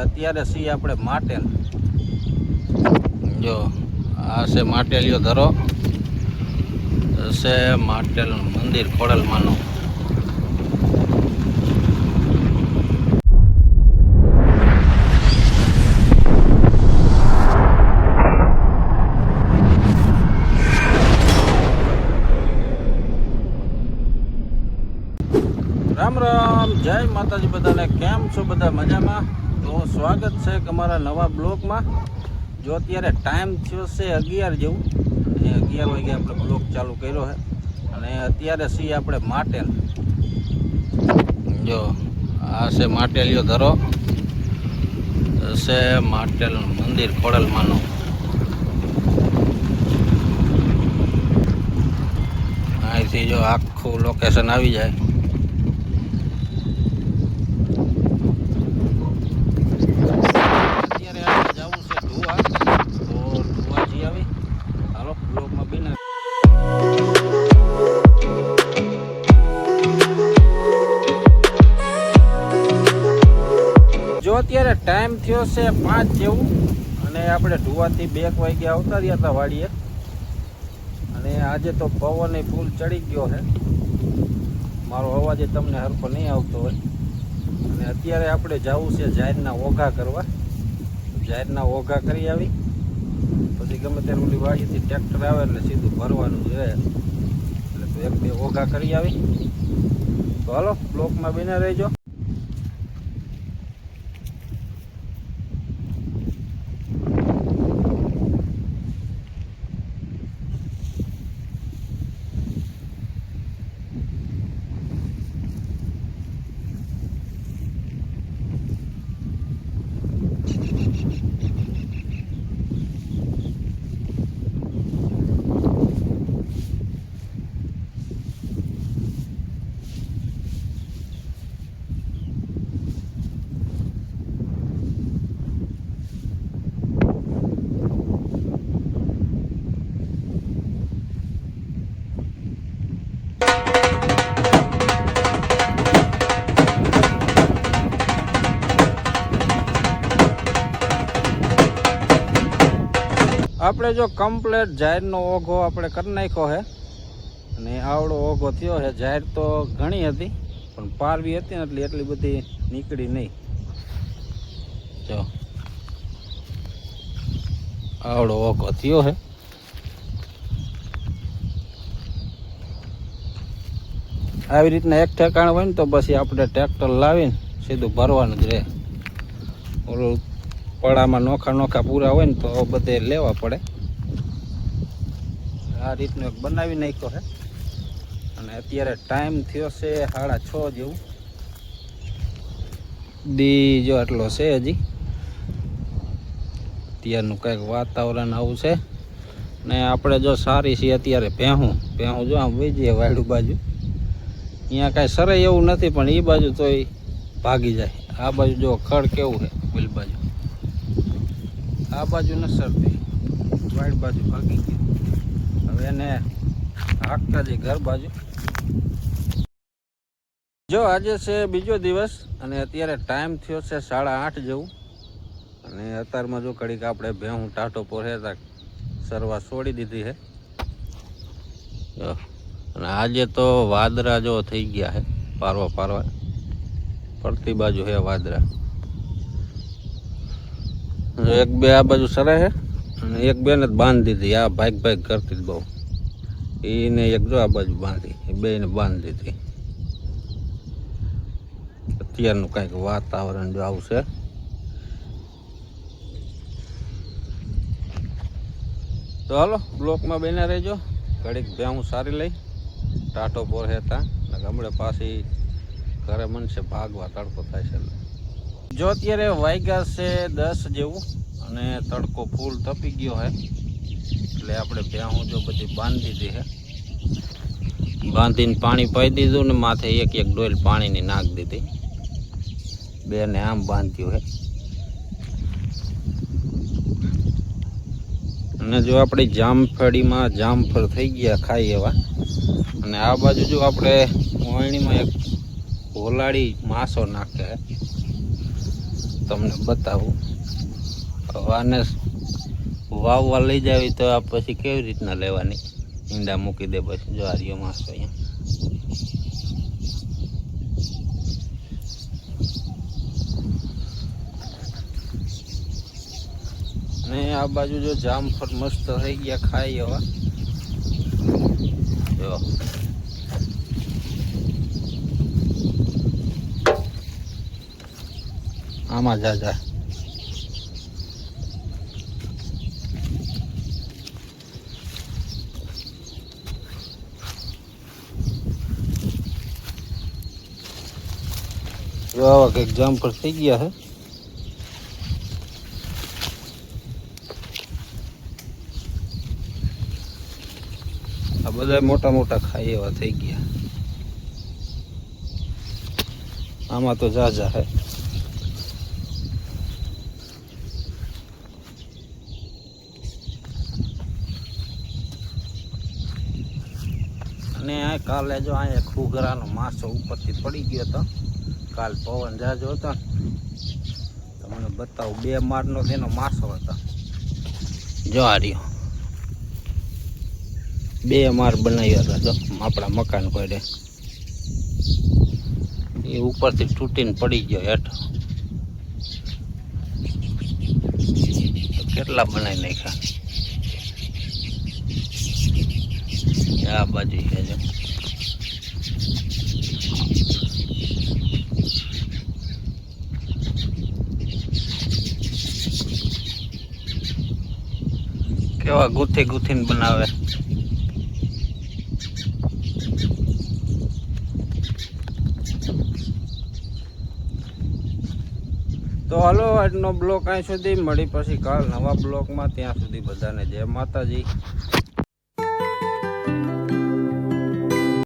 અત્યારે છીએ આપણે માટેલ. જો આ છે માટેલિયો ધરો, છે માટેલ મંદિર ખોડલમાંનું. રામ રામ, જય માતાજી બધાને. કેમ છો બધા? મજામાં? તો સ્વાગત છે અમારા નવા બ્લોગમાં. જો અત્યારે ટાઈમ થયો છે 11 જેવું, અને 11 વાગે આપણે બ્લોગ ચાલુ કર્યો છે. અને અત્યારે છીએ આપણે માટેલ. જો આ છે માટેલિયો ધરો, છે માટેલ મંદિર ખોડલમાંનું. અહીંથી જો આખું લોકેશન આવી જાય. જો અત્યારે ટાઈમ થયો છે 5 જેવું, અને આપણે ઢુવાથી 2 વાગે આવતા રહ્યા હતા વાડીએ. અને આજે તો પવન ફૂલ ચડી ગયો છે. મારો અવાજ તમને હરખો નહીં આવતો હોય. અને અત્યારે આપણે જવું છે જાહેરના ઓઘા કરવા. જાહેરના ઓઘા કરી આવી પછી ગમે ત્યારે ઓલી વાડીથી ટ્રેક્ટર આવે એટલે સીધું ભરવાનું છે. એટલે તો 1-2 ઓઘા કરી આવી. તો હાલો બ્લોકમાં બને રહેજો. આપણે જો કમ્પ્લેટ જાહેરનો ઓઘો આપણે કરી નાખ્યો છે. અને આવડો ઓઘો થયો છે. જાહેર તો ઘણી હતી પણ પારવી હતી ને એટલે એટલી બધી નીકળી નહીં. જો આવડો ઓઘો થયો છે. આવી રીતના એક ઠેકાણ હોય ને તો પછી આપણે ટ્રેક્ટર લાવીને સીધું ભરવાનું જ રહે. ઓલું પડામાં નોખા પૂરા હોય ને તો બધે લેવા પડે. આ રીતનું એક બનાવી નાખ્યો છે. અને અત્યારે ટાઈમ થયો છે 6:30 જેવું. દી જો આટલો છે હજી. અત્યારનું કંઈક વાતાવરણ આવું છે. ને આપણે જો સારી છીએ અત્યારે ભેહું જો આમ વહી જઈએ વાયડું બાજુ. અહીંયા કાંઈ સરાય એવું નથી પણ એ બાજુ તો એ ભાગી જાય. આ બાજુ જો ખડ કેવું છે પેલી બાજુ. આ બાજુ ન સરતી, વાઈડ બાજુ ભાગી ગઈ. હવે એને હાંકતા જઈ ઘર બાજુ. જો આજે છે બીજો દિવસ, અને અત્યારે ટાઈમ થયો છે 8:30 જેવું. અને અત્યારમાં જો ઘડીક આપણે ભેહું ટાટો પોરેતા સરવા છોડી દીધી છે. અને આજે તો વાદળા જો થઈ ગયા છે, પારવા પડતી બાજુ છે વાદળા. 1-2 આ બાજુ સરે છે, અને 1-2 ને બાંધી દીધી. આ ભાગ કરતી બહુ. એને એક જો આ બાજુ બાંધી, એ 2 ને બાંધી દીધી. અત્યારનું કંઈક વાતાવરણ જો આવું છે. તો હાલો બ્લોકમાં બને રહેજો. ઘડીક ભેહું સારી લઈ ટાટો પોર હેતા હમણાં પાછી ઘરે મનશે ભાગવા. તડકો થાય છે. જો અત્યારે વાગ્યા છે 10 જેવું, અને તડકો ફૂલ તપી ગયો છે. એટલે આપણે ભેહું જો બધી બાંધી દીધી છે. બાંધીને પાણી પાઈ દીધું ને માથે એક ડોલ પાણીની નાખ દીધી. 2 ને આમ બાંધ્યું છે. અને જો આપણી જામફળીમાં જામફળ થઈ ગયા ખાઈ એવા. અને આ બાજુ જો આપણે મોયણીમાં એક ભોલાડી માસો નાખે. તમને બતાવું. આને વાવવા લઈ જાવી તો આ પછી કેવી રીતના લેવાની, ઈંડા મૂકી દે પછી. જો આ રહ્યો માસો અહીંયા. ને આ બાજુ જો જામફળ મસ્ત થઈ ગયા, ખાઈ એવા. જો આમાં જા જો આવા કંઈક જામફળ થઈ ગયા છે. આ બધા મોટા મોટા ખાઈ એવા થઈ ગયા. આમાં તો જા હે. અને આ કાલે જો અહીંયા ઘૂઘરાનો માસો ઉપરથી પડી ગયો હતો. કાલ પવન જાજો હતો ને, તમને બતાવું. 2 માળનો તેનો માસો હતો. જો આ રહ્યો 2 માળ બનાવ્યા હતા. જો આપણા મકાન કોડે એ ઉપરથી તૂટીને પડી ગયો હેઠ. કેટલા બનાવી નાખ્યા. આ બાજુ છે જો. કેવા ગુથીને બનાવે. તો હાલો, આજનો બ્લોગ અહીં સુધી. મળી પછી કાલ નવા બ્લોગમાં. ત્યાં સુધી બધાને જય માતાજી.